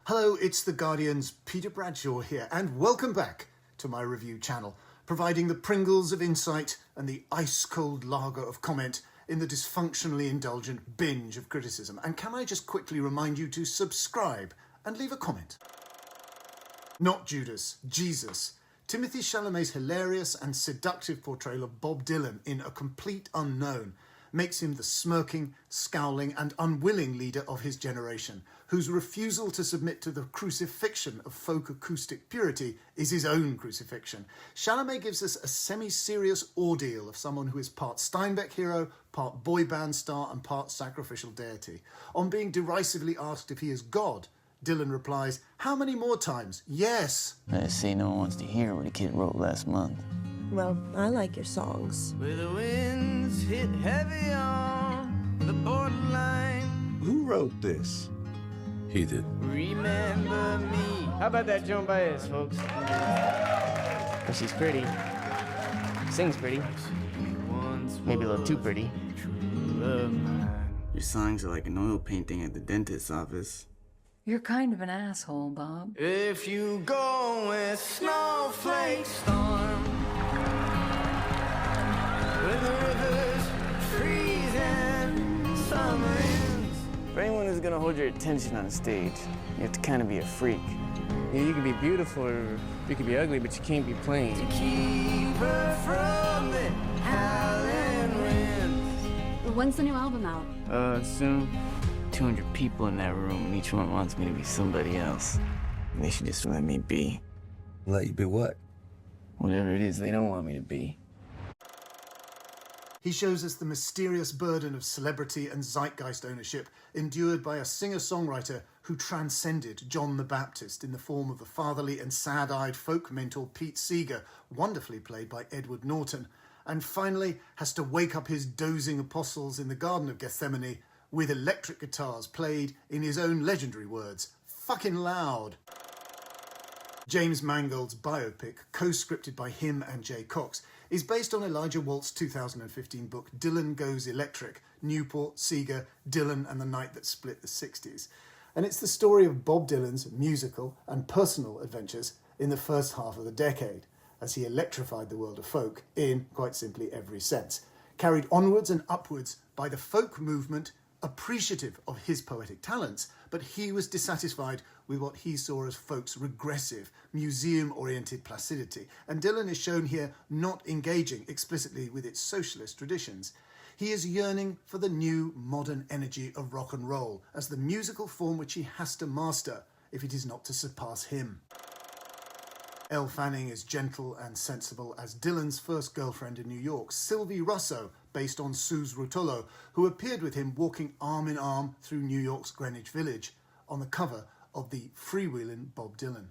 Hello, it's The Guardian's Peter Bradshaw here, and welcome back to my review channel, providing the Pringles of insight and the ice-cold lager of comment in the dysfunctionally indulgent binge of criticism. And can I just quickly remind you to subscribe and leave a comment? Not Judas, Jesus. Timothée Chalamet's hilarious and seductive portrayal of Bob Dylan in A Complete Unknown makes him the smirking, scowling and unwilling leader of his generation, whose refusal to submit to the crucifixion of folk acoustic purity is his own crucifixion. Chalamet gives us a semi-serious ordeal of someone who is part Steinbeck hero, part boy band star and part sacrificial deity. On being derisively asked if he is God, Dylan replies, "How many more times? Yes." I say no one wants to hear what a kid wrote last month. Well, I like your songs. Where the winds hit heavy on the borderline. Who wrote this? He did. Remember me. How about that Joan Baez, folks? Well, she's pretty. Sings pretty. Maybe a little too pretty. Your songs are like an oil painting at the dentist's office. You're kind of an asshole, Bob. If you go with snowflake storm, where the rivers freeze and summer ends. For anyone who's gonna hold your attention on stage, you have to kind of be a freak. Yeah, you can be beautiful or you can be ugly, but you can't be plain. To keep her from the howling winds. When's the new album out? Soon. 200 people in that room, and each one wants me to be somebody else. And they should just let me be. Let you be what? Whatever it is they don't want me to be. He shows us the mysterious burden of celebrity and zeitgeist ownership endured by a singer-songwriter who transcended John the Baptist in the form of the fatherly and sad-eyed folk mentor Pete Seeger, wonderfully played by Edward Norton, and finally has to wake up his dozing apostles in the Garden of Gethsemane with electric guitars played, in his own legendary words, fucking loud. James Mangold's biopic, co-scripted by him and Jay Cox, is based on Elijah Walt's 2015 book Dylan Goes Electric, Newport, Seeger, Dylan and the Night That Split the 60s. And it's the story of Bob Dylan's musical and personal adventures in the first half of the decade, as he electrified the world of folk in, quite simply, every sense. Carried onwards and upwards by the folk movement, appreciative of his poetic talents, but he was dissatisfied with what he saw as folk's regressive, museum-oriented placidity, and Dylan is shown here not engaging explicitly with its socialist traditions. He is yearning for the new modern energy of rock and roll as the musical form which he has to master if it is not to surpass him. Elle Fanning is gentle and sensible as Dylan's first girlfriend in New York, Sylvie Russo, based on Suze Rutolo, who appeared with him walking arm in arm through New York's Greenwich Village on the cover of the freewheeling Bob Dylan.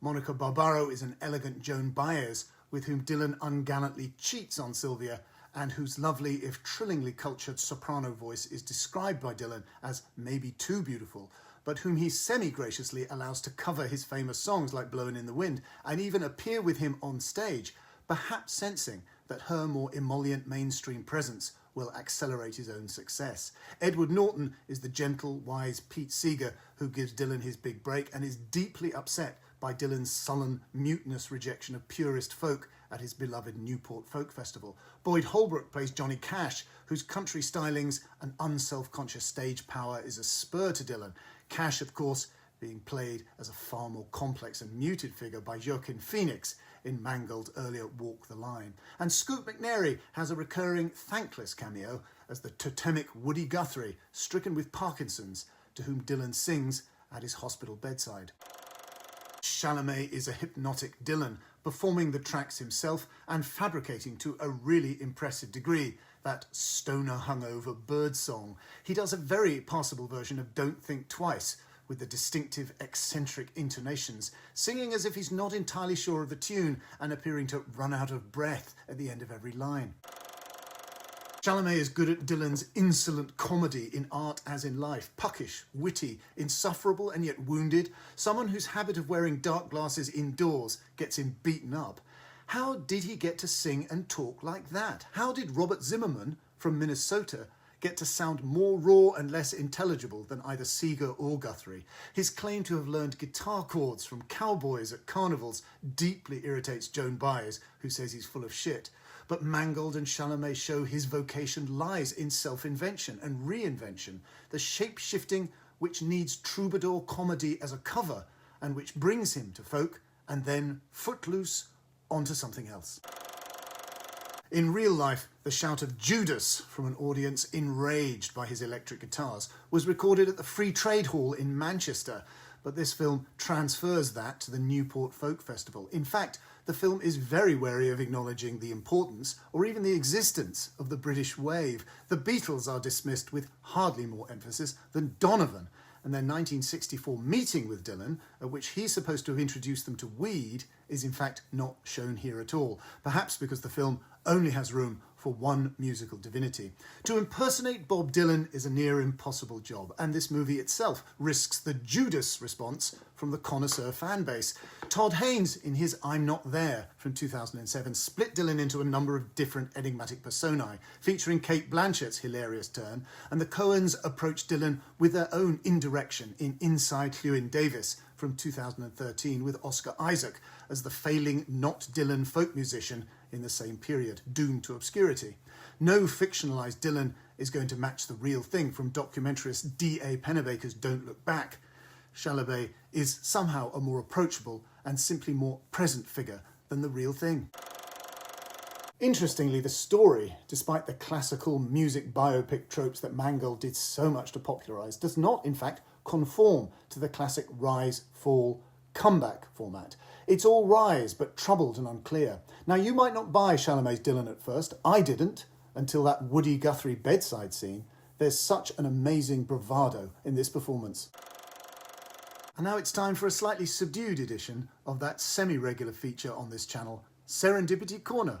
Monica Barbaro is an elegant Joan Baez with whom Dylan ungallantly cheats on Sylvia and whose lovely, if trillingly cultured soprano voice is described by Dylan as maybe too beautiful, but whom he semi-graciously allows to cover his famous songs like Blowin' in the Wind and even appear with him on stage, perhaps sensing that her more emollient mainstream presence will accelerate his own success. Edward Norton is the gentle, wise Pete Seeger who gives Dylan his big break and is deeply upset by Dylan's sullen, mutinous rejection of purist folk at his beloved Newport Folk Festival. Boyd Holbrook plays Johnny Cash, whose country stylings and unself-conscious stage power is a spur to Dylan. Cash, of course, being played as a far more complex and muted figure by Joaquin Phoenix in Mangold's earlier Walk the Line. And Scoot McNairy has a recurring thankless cameo as the totemic Woody Guthrie, stricken with Parkinson's, to whom Dylan sings at his hospital bedside. Chalamet is a hypnotic Dylan, performing the tracks himself and fabricating to a really impressive degree that stoner hungover bird song. He does a very passable version of Don't Think Twice, with the distinctive eccentric intonations, singing as if he's not entirely sure of the tune and appearing to run out of breath at the end of every line. Chalamet is good at Dylan's insolent comedy in art as in life, puckish, witty, insufferable and yet wounded, someone whose habit of wearing dark glasses indoors gets him beaten up. How did he get to sing and talk like that? How did Robert Zimmerman from Minnesota get to sound more raw and less intelligible than either Seeger or Guthrie. His claim to have learned guitar chords from cowboys at carnivals deeply irritates Joan Baez, who says he's full of shit. But Mangold and Chalamet show his vocation lies in self-invention and reinvention, the shape-shifting which needs troubadour comedy as a cover and which brings him to folk and then, footloose, onto something else. In real life, the shout of Judas from an audience enraged by his electric guitars was recorded at the Free Trade Hall in Manchester, but this film transfers that to the Newport Folk Festival. In fact, the film is very wary of acknowledging the importance or even the existence of the British wave. The Beatles are dismissed with hardly more emphasis than Donovan, and their 1964 meeting with Dylan, at which he's supposed to have introduced them to weed, is in fact not shown here at all, perhaps because the film only has room for one musical divinity. To impersonate Bob Dylan is a near impossible job, and this movie itself risks the Judas response from the connoisseur fan base. Todd Haynes, in his I'm Not There from 2007, split Dylan into a number of different enigmatic personae, featuring Cate Blanchett's hilarious turn, and the Coens approached Dylan with their own indirection in Inside Llewyn Davis from 2013, with Oscar Isaac as the failing not Dylan folk musician in the same period, doomed to obscurity. No fictionalised Dylan is going to match the real thing from documentarist D.A. Pennebaker's Don't Look Back. Chalamet is somehow a more approachable and simply more present figure than the real thing. Interestingly, the story, despite the classical music biopic tropes that Mangold did so much to popularise, does not, in fact, conform to the classic rise, fall, comeback format. It's all rise, but troubled and unclear. Now, you might not buy Chalamet's Dylan at first. I didn't, until that Woody Guthrie bedside scene. There's such an amazing bravado in this performance. And now it's time for a slightly subdued edition of that semi-regular feature on this channel, Serendipity Corner.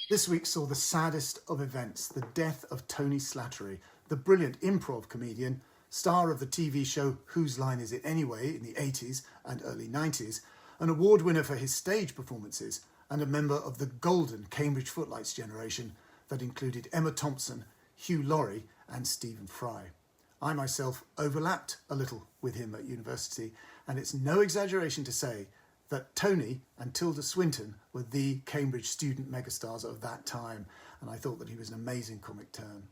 This week saw the saddest of events, the death of Tony Slattery, the brilliant improv comedian, star of the TV show Whose Line Is It Anyway in the 80s and early 90s, an award winner for his stage performances, and a member of the golden Cambridge Footlights generation that included Emma Thompson, Hugh Laurie and Stephen Fry. I myself overlapped a little with him at university, and it's no exaggeration to say that Tony and Tilda Swinton were the Cambridge student megastars of that time, and I thought that he was an amazing comic turn.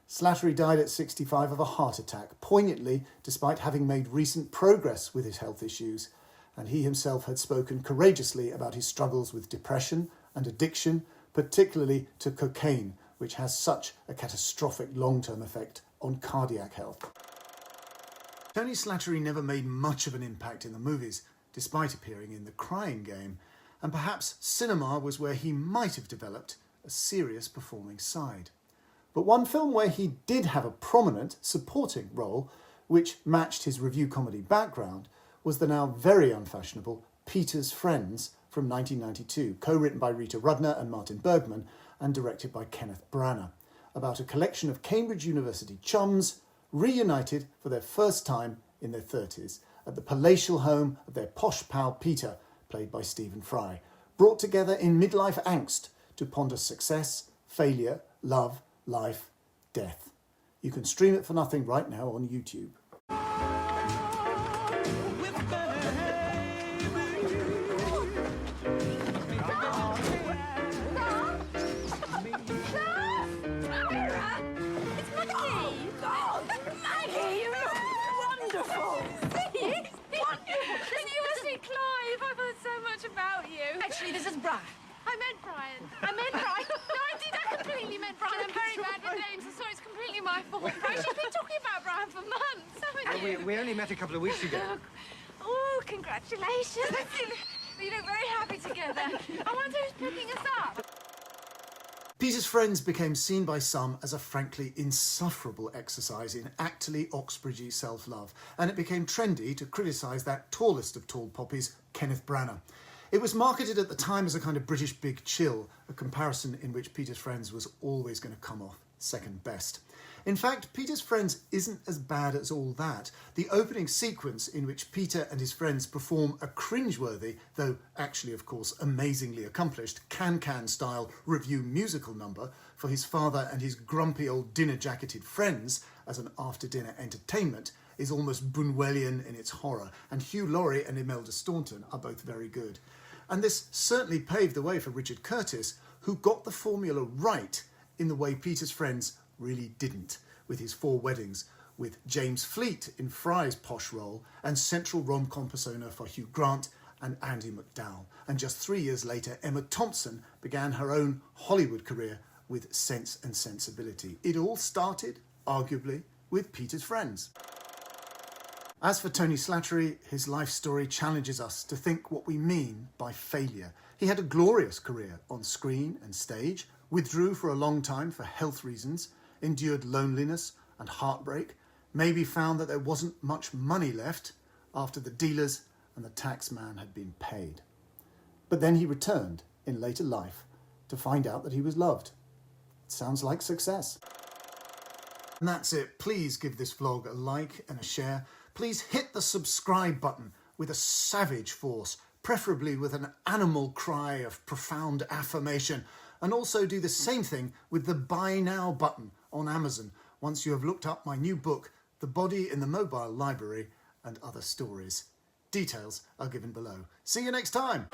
Slattery died at 65 of a heart attack, poignantly despite having made recent progress with his health issues, and he himself had spoken courageously about his struggles with depression and addiction, particularly to cocaine, which has such a catastrophic long-term effect on cardiac health. Tony Slattery never made much of an impact in the movies, despite appearing in The Crying Game, and perhaps cinema was where he might have developed a serious performing side. But one film where he did have a prominent supporting role, which matched his revue comedy background, was the now very unfashionable Peter's Friends from 1992, co-written by Rita Rudner and Martin Bergman, and directed by Kenneth Branagh, about a collection of Cambridge University chums reunited for their first time in their 30s at the palatial home of their posh pal Peter, played by Stephen Fry, brought together in midlife angst to ponder success, failure, love, life, death. You can stream it for nothing right now on YouTube. Actually, this is Brian. I meant Brian. No, I did. I completely meant Brian. I'm very bad with names. I'm sorry. It's completely my fault. Brian, you've been talking about Brian for months, haven't you? We only met a couple of weeks ago. Oh, congratulations. You look very happy together. I wonder who's picking us up. Peter's Friends became seen by some as a frankly insufferable exercise in actorly Oxbridgey self-love, and it became trendy to criticise that tallest of tall poppies, Kenneth Branagh. It was marketed at the time as a kind of British Big Chill, a comparison in which Peter's Friends was always going to come off second best. In fact, Peter's Friends isn't as bad as all that. The opening sequence in which Peter and his friends perform a cringeworthy, though actually of course amazingly accomplished, can-can-style revue musical number for his father and his grumpy old dinner-jacketed friends as an after-dinner entertainment is almost Bunwellian in its horror, and Hugh Laurie and Imelda Staunton are both very good. And this certainly paved the way for Richard Curtis, who got the formula right in the way Peter's Friends really didn't, with his 4 weddings, with James Fleet in Fry's posh role and central rom-com persona for Hugh Grant and Andie MacDowell. And just 3 years later, Emma Thompson began her own Hollywood career with Sense and Sensibility. It all started, arguably, with Peter's Friends. As for Tony Slattery, his life story challenges us to think what we mean by failure. He had a glorious career on screen and stage, withdrew for a long time for health reasons, endured loneliness and heartbreak, maybe found that there wasn't much money left after the dealers and the tax man had been paid. But then he returned in later life to find out that he was loved. It sounds like success. And that's it. Please give this vlog a like and a share. Please hit the subscribe button with a savage force, preferably with an animal cry of profound affirmation. And also do the same thing with the Buy Now button on Amazon once you have looked up my new book, The Body in the Mobile Library and Other Stories. Details are given below. See you next time.